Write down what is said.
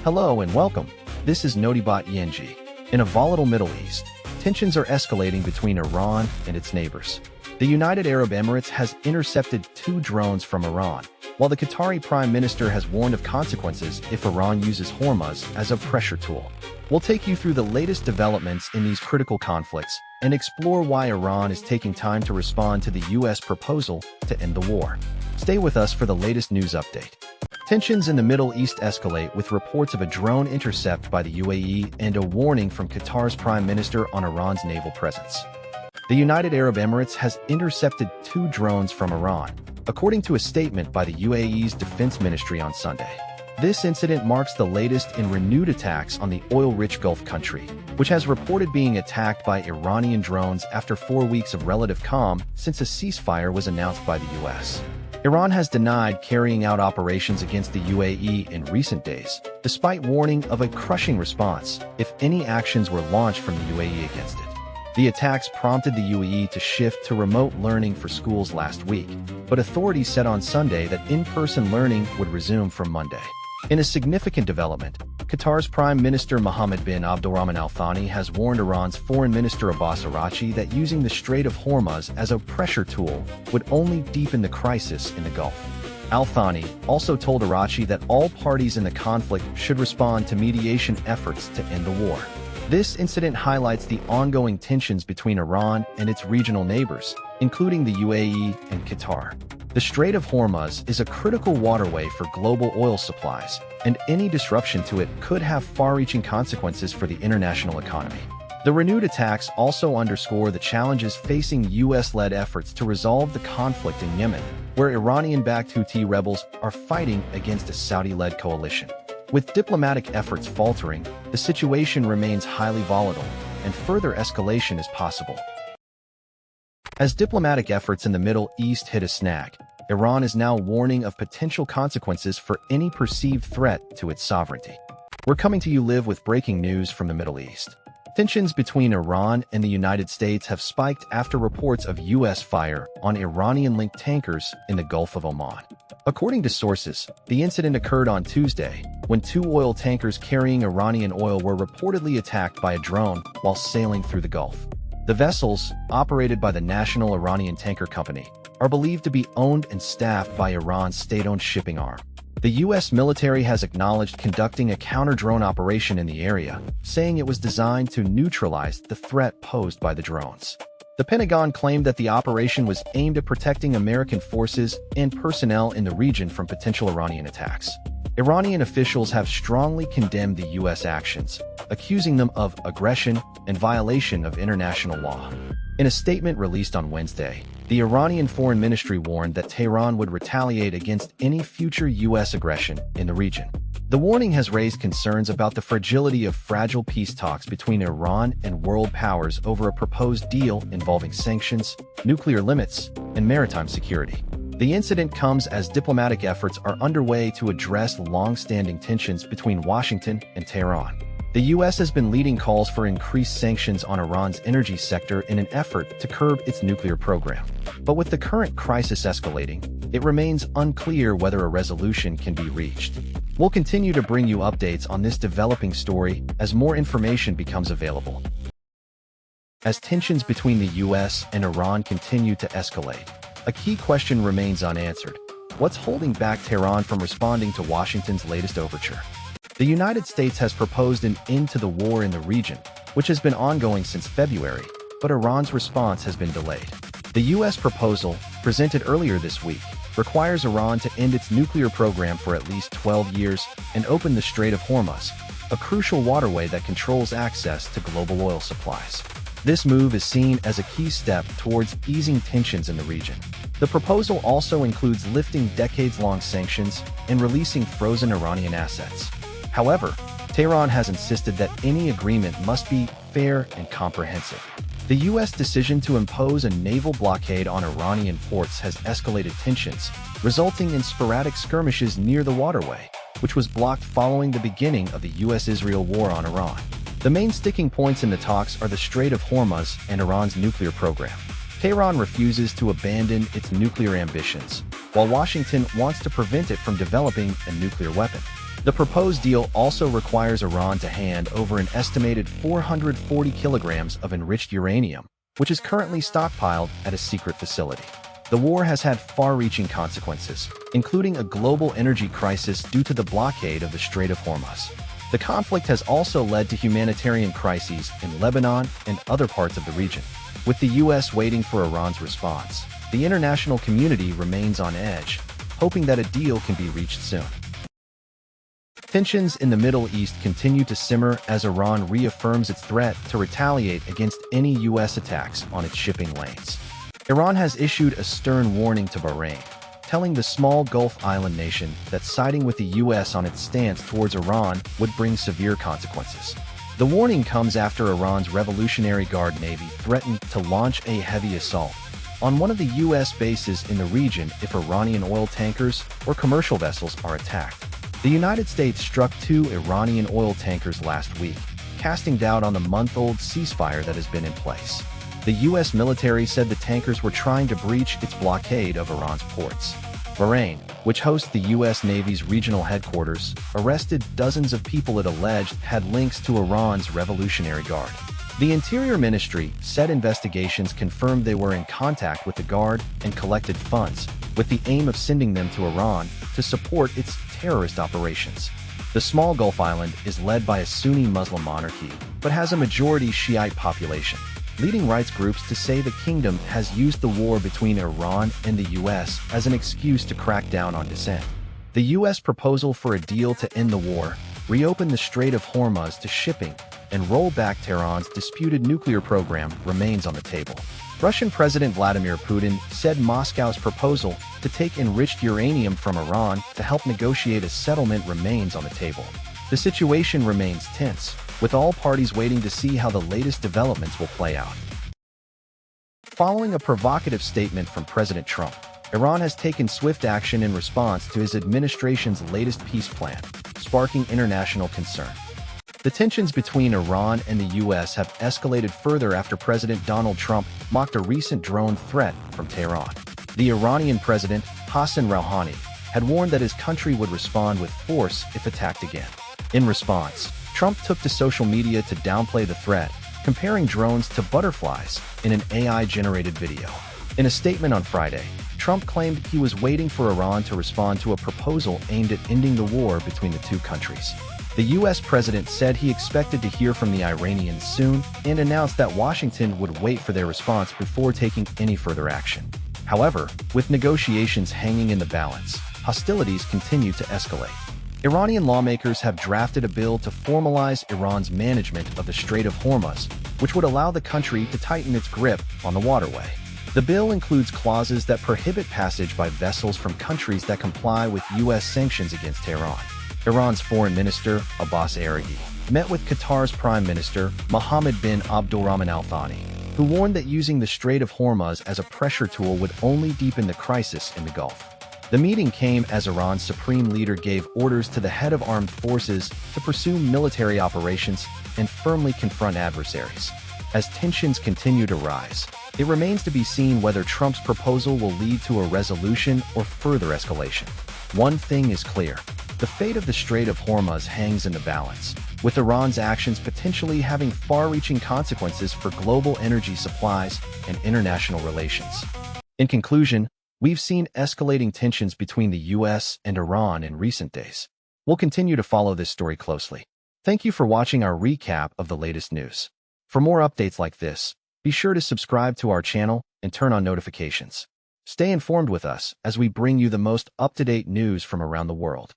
Hello and welcome. This is Notibot ENG. In a volatile Middle East, tensions are escalating between Iran and its neighbors. The United Arab Emirates has intercepted 2 drones from Iran, while the Qatari Prime Minister has warned of consequences if Iran uses Hormuz as a pressure tool. We'll take you through the latest developments in these critical conflicts and explore why Iran is taking time to respond to the U.S. proposal to end the war. Stay with us for the latest news update. Tensions in the Middle East escalate with reports of a drone intercept by the UAE and a warning from Qatar's Prime Minister on Iran's naval presence. The United Arab Emirates has intercepted 2 drones from Iran, according to a statement by the UAE's Defense Ministry on Sunday. This incident marks the latest in renewed attacks on the oil-rich Gulf country, which has reported being attacked by Iranian drones after 4 weeks of relative calm since a ceasefire was announced by the U.S. Iran has denied carrying out operations against the UAE in recent days, despite warning of a crushing response if any actions were launched from the UAE against it. The attacks prompted the UAE to shift to remote learning for schools last week, but authorities said on Sunday that in-person learning would resume from Monday. In a significant development, Qatar's Prime Minister Mohammed bin Abdulrahman Al Thani has warned Iran's Foreign Minister Abbas Araghchi that using the Strait of Hormuz as a pressure tool would only deepen the crisis in the Gulf. Al Thani also told Araghchi that all parties in the conflict should respond to mediation efforts to end the war. This incident highlights the ongoing tensions between Iran and its regional neighbors, including the UAE and Qatar. The Strait of Hormuz is a critical waterway for global oil supplies, and any disruption to it could have far-reaching consequences for the international economy. The renewed attacks also underscore the challenges facing U.S.-led efforts to resolve the conflict in Yemen, where Iranian-backed Houthi rebels are fighting against a Saudi-led coalition. With diplomatic efforts faltering, the situation remains highly volatile, and further escalation is possible. As diplomatic efforts in the Middle East hit a snag, Iran is now warning of potential consequences for any perceived threat to its sovereignty. We're coming to you live with breaking news from the Middle East. Tensions between Iran and the United States have spiked after reports of U.S. fire on Iranian-linked tankers in the Gulf of Oman. According to sources, the incident occurred on Tuesday, when 2 oil tankers carrying Iranian oil were reportedly attacked by a drone while sailing through the Gulf. The vessels, operated by the National Iranian Tanker Company, are believed to be owned and staffed by Iran's state-owned shipping arm. The U.S. military has acknowledged conducting a counter-drone operation in the area, saying it was designed to neutralize the threat posed by the drones. The Pentagon claimed that the operation was aimed at protecting American forces and personnel in the region from potential Iranian attacks. Iranian officials have strongly condemned the U.S. actions, accusing them of aggression and violation of international law. In a statement released on Wednesday, the Iranian Foreign Ministry warned that Tehran would retaliate against any future U.S. aggression in the region. The warning has raised concerns about the fragility of fragile peace talks between Iran and world powers over a proposed deal involving sanctions, nuclear limits, and maritime security. The incident comes as diplomatic efforts are underway to address long-standing tensions between Washington and Tehran. The U.S. has been leading calls for increased sanctions on Iran's energy sector in an effort to curb its nuclear program. But with the current crisis escalating, it remains unclear whether a resolution can be reached. We'll continue to bring you updates on this developing story as more information becomes available. As tensions between the U.S. and Iran continue to escalate, a key question remains unanswered. What's holding back Tehran from responding to Washington's latest overture? The United States has proposed an end to the war in the region, which has been ongoing since February, but Iran's response has been delayed. The U.S. proposal, presented earlier this week, requires Iran to end its nuclear program for at least 12 years and open the Strait of Hormuz, a crucial waterway that controls access to global oil supplies. This move is seen as a key step towards easing tensions in the region. The proposal also includes lifting decades-long sanctions and releasing frozen Iranian assets. However, Tehran has insisted that any agreement must be fair and comprehensive. The U.S. decision to impose a naval blockade on Iranian ports has escalated tensions, resulting in sporadic skirmishes near the waterway, which was blocked following the beginning of the U.S.-Israel war on Iran. The main sticking points in the talks are the Strait of Hormuz and Iran's nuclear program. Tehran refuses to abandon its nuclear ambitions, while Washington wants to prevent it from developing a nuclear weapon. The proposed deal also requires Iran to hand over an estimated 440 kilograms of enriched uranium, which is currently stockpiled at a secret facility. The war has had far-reaching consequences, including a global energy crisis due to the blockade of the Strait of Hormuz. The conflict has also led to humanitarian crises in Lebanon and other parts of the region. With the U.S. waiting for Iran's response, the international community remains on edge, hoping that a deal can be reached soon. Tensions in the Middle East continue to simmer as Iran reaffirms its threat to retaliate against any U.S. attacks on its shipping lanes. Iran has issued a stern warning to Bahrain, telling the small Gulf island nation that siding with the U.S. on its stance towards Iran would bring severe consequences. The warning comes after Iran's Revolutionary Guard Navy threatened to launch a heavy assault on one of the U.S. bases in the region if Iranian oil tankers or commercial vessels are attacked. The United States struck 2 Iranian oil tankers last week, casting doubt on the month-old ceasefire that has been in place. The U.S. military said the tankers were trying to breach its blockade of Iran's ports. Bahrain, which hosts the U.S. Navy's regional headquarters, arrested dozens of people it alleged had links to Iran's Revolutionary Guard. The Interior Ministry said investigations confirmed they were in contact with the Guard and collected funds, with the aim of sending them to Iran to support its terrorist operations. The small Gulf island is led by a Sunni Muslim monarchy, but has a majority Shiite population, leading rights groups to say the kingdom has used the war between Iran and the U.S. as an excuse to crack down on dissent. The U.S. proposal for a deal to end the war, reopen the Strait of Hormuz to shipping, and roll back Tehran's disputed nuclear program remains on the table. Russian President Vladimir Putin said Moscow's proposal to take enriched uranium from Iran to help negotiate a settlement remains on the table. The situation remains tense, with all parties waiting to see how the latest developments will play out. Following a provocative statement from President Trump, Iran has taken swift action in response to his administration's latest peace plan, sparking international concern. The tensions between Iran and the U.S. have escalated further after President Donald Trump mocked a recent drone threat from Tehran. The Iranian president, Hassan Rouhani, had warned that his country would respond with force if attacked again. In response, Trump took to social media to downplay the threat, comparing drones to butterflies in an AI-generated video. In a statement on Friday, Trump claimed he was waiting for Iran to respond to a proposal aimed at ending the war between the two countries. The U.S. president said he expected to hear from the Iranians soon and announced that Washington would wait for their response before taking any further action. However, with negotiations hanging in the balance, hostilities continue to escalate. Iranian lawmakers have drafted a bill to formalize Iran's management of the Strait of Hormuz, which would allow the country to tighten its grip on the waterway. The bill includes clauses that prohibit passage by vessels from countries that comply with U.S. sanctions against Tehran. Iran's Foreign Minister, Abbas Araghi, met with Qatar's Prime Minister, Mohammed bin Abdulrahman Al Thani, who warned that using the Strait of Hormuz as a pressure tool would only deepen the crisis in the Gulf. The meeting came as Iran's supreme leader gave orders to the head of armed forces to pursue military operations and firmly confront adversaries. As tensions continue to rise, it remains to be seen whether Trump's proposal will lead to a resolution or further escalation. One thing is clear. The fate of the Strait of Hormuz hangs in the balance, with Iran's actions potentially having far-reaching consequences for global energy supplies and international relations. In conclusion, we've seen escalating tensions between the U.S. and Iran in recent days. We'll continue to follow this story closely. Thank you for watching our recap of the latest news. For more updates like this, be sure to subscribe to our channel and turn on notifications. Stay informed with us as we bring you the most up-to-date news from around the world.